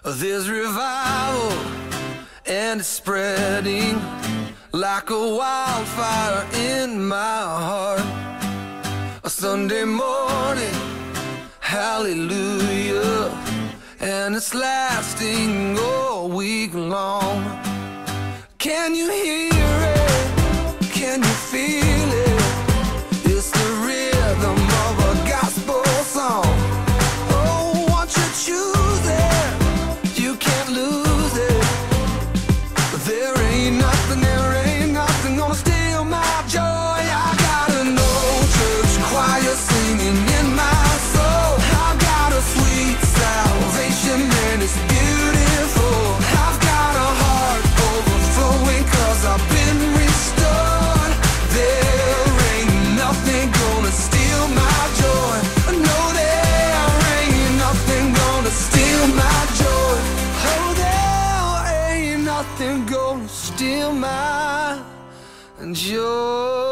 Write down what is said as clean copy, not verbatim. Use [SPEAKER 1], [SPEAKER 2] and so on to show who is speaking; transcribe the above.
[SPEAKER 1] There's revival and it's spreading like a wildfire in my heart. A Sunday morning, hallelujah, and it's lasting all week long. Can you hear it? Can you feel it? It's the rhythm of a gospel song. Oh, once you choose it, you can't lose it. There ain't nothing gonna steal my joy. I got an old church choir singing in my soul. I've got a sweet salvation and it's beautiful. I've got a heart overflowing 'cause I've been restored. There ain't nothing gonna steal my joy. No, there ain't nothing gonna steal my joy. Oh, there ain't nothing gonna steal my joy.